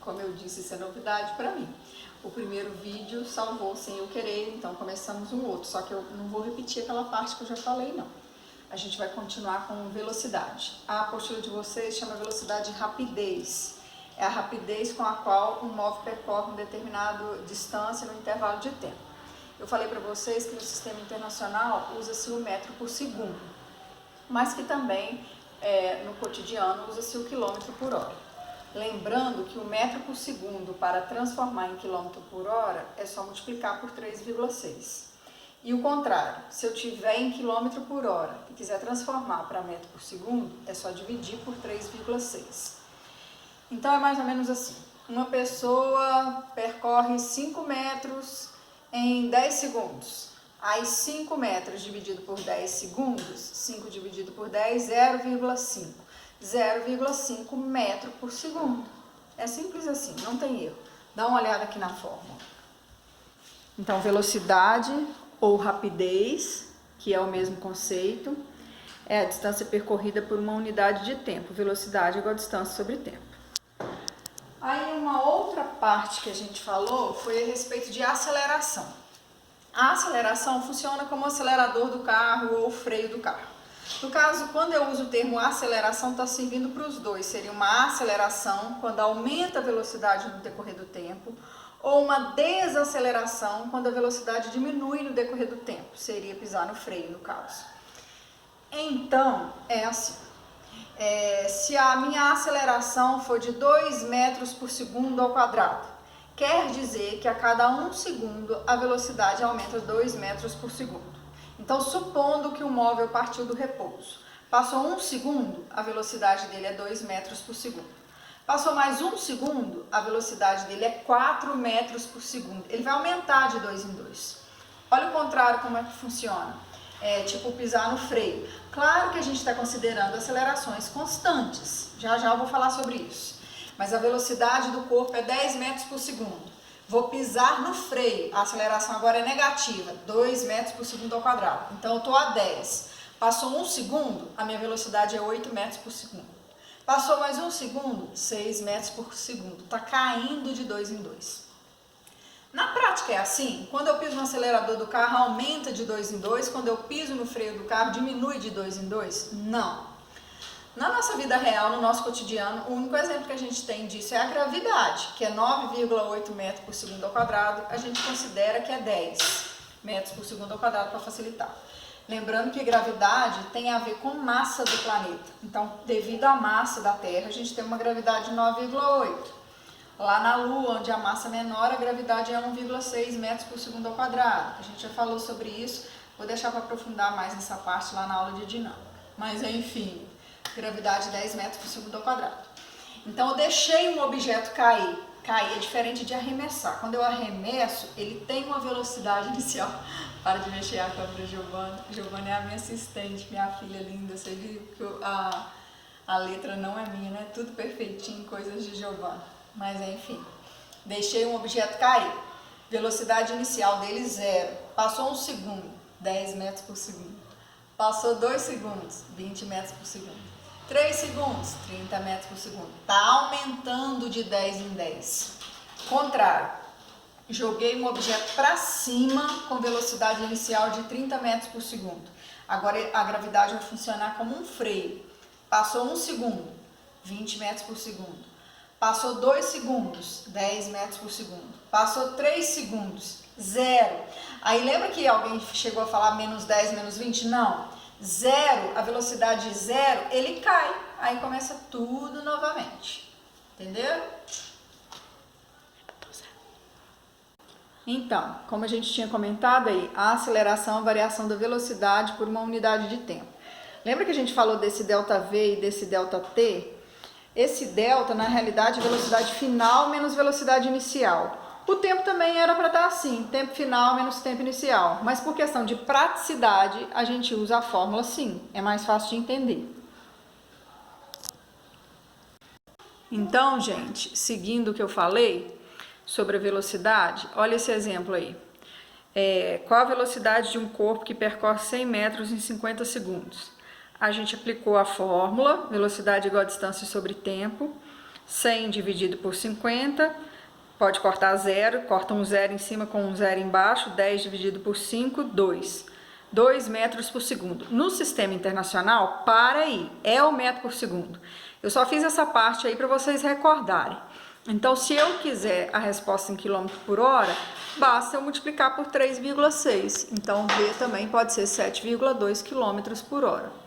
como eu disse, isso é novidade para mim. O primeiro vídeo salvou sem eu querer, então começamos um outro, só que eu não vou repetir aquela parte que eu já falei, não. A gente vai continuar com velocidade. A apostila de vocês chama velocidade de rapidez. É a rapidez com a qual um móvel percorre uma determinada distância no intervalo de tempo. Eu falei para vocês que no sistema internacional usa-se o metro por segundo, mas que também no cotidiano usa-se o quilômetro por hora. Lembrando que o metro por segundo para transformar em quilômetro por hora é só multiplicar por 3,6. E o contrário, se eu tiver em quilômetro por hora e quiser transformar para metro por segundo, é só dividir por 3,6. Então é mais ou menos assim, uma pessoa percorre 5 metros em 10 segundos. Aí 5 metros dividido por 10 segundos, 5 dividido por 10, 0,5. 0,5 metro por segundo. É simples assim, não tem erro. Dá uma olhada aqui na fórmula. Então, velocidade ou rapidez, que é o mesmo conceito, é a distância percorrida por uma unidade de tempo. Velocidade igual a distância sobre tempo. Aí uma outra parte que a gente falou foi a respeito de aceleração. A aceleração funciona como o acelerador do carro ou o freio do carro. No caso, quando eu uso o termo aceleração, está servindo para os dois. Seria uma aceleração quando aumenta a velocidade no decorrer do tempo, ou uma desaceleração quando a velocidade diminui no decorrer do tempo. Seria pisar no freio, no caso. Então, é assim. Se a minha aceleração for de 2 metros por segundo ao quadrado, quer dizer que a cada 1 segundo a velocidade aumenta 2 metros por segundo. Então, supondo que o móvel partiu do repouso, passou 1 segundo, a velocidade dele é 2 metros por segundo. Passou mais 1 segundo, a velocidade dele é 4 metros por segundo. Ele vai aumentar de 2 em 2. Olha o contrário como é que funciona. É tipo pisar no freio. Claro que a gente está considerando acelerações constantes. Já já eu vou falar sobre isso. Mas a velocidade do corpo é 10 metros por segundo. Vou pisar no freio, a aceleração agora é negativa, 2 metros por segundo ao quadrado. Então eu estou a 10. Passou 1 segundo, a minha velocidade é 8 metros por segundo. Passou mais 1 segundo, 6 metros por segundo. Está caindo de 2 em 2. Na prática é assim, quando eu piso no acelerador do carro aumenta de 2 em 2, quando eu piso no freio do carro diminui de 2 em 2? Não. Na nossa vida real, no nosso cotidiano, o único exemplo que a gente tem disso é a gravidade, que é 9,8 metros por segundo ao quadrado, a gente considera que é 10 metros por segundo ao quadrado para facilitar. Lembrando que gravidade tem a ver com massa do planeta. Então, devido à massa da Terra, a gente tem uma gravidade de 9,8. Lá na Lua, onde a massa é menor, a gravidade é 1,6 metros por segundo ao quadrado. A gente já falou sobre isso, vou deixar para aprofundar mais nessa parte lá na aula de dinâmica. Mas, enfim, gravidade 10 metros por segundo ao quadrado. Então, eu deixei um objeto cair. Cair é diferente de arremessar. Quando eu arremesso, ele tem uma velocidade inicial. Para de mexer a câmera, Giovana. Giovana é a minha assistente, minha filha linda. Você viu que a letra não é minha, né? Tudo perfeitinho, coisas de Giovana. Mas, enfim, deixei um objeto cair. Velocidade inicial dele 0. Passou 1 segundo, 10 metros por segundo. Passou 2 segundos, 20 metros por segundo. 3 segundos, 30 metros por segundo. Está aumentando de 10 em 10. Contrário, joguei um objeto para cima com velocidade inicial de 30 metros por segundo. Agora a gravidade vai funcionar como um freio. Passou 1 segundo, 20 metros por segundo. Passou 2 segundos, 10 metros por segundo. Passou 3 segundos, 0. Aí lembra que alguém chegou a falar menos 10, menos 20? Não. 0, a velocidade 0, ele cai. Aí começa tudo novamente. Entendeu? Então, como a gente tinha comentado aí, a aceleração é a variação da velocidade por uma unidade de tempo. Lembra que a gente falou desse ΔV e desse ΔT? Esse delta, na realidade, é velocidade final menos velocidade inicial. O tempo também era para estar assim, tempo final menos tempo inicial. Mas por questão de praticidade, a gente usa a fórmula assim, é mais fácil de entender. Então, gente, seguindo o que eu falei sobre a velocidade, olha esse exemplo aí. Qual a velocidade de um corpo que percorre 100 metros em 50 segundos? A gente aplicou a fórmula, velocidade igual a distância sobre tempo. 100 dividido por 50, pode cortar zero, corta um zero em cima com um zero embaixo, 10 dividido por 5, 2. 2 metros por segundo. No sistema internacional, para aí, é o metro por segundo. Eu só fiz essa parte aí para vocês recordarem. Então, se eu quiser a resposta em quilômetro por hora, basta eu multiplicar por 3,6. Então, V também pode ser 7,2 quilômetros por hora.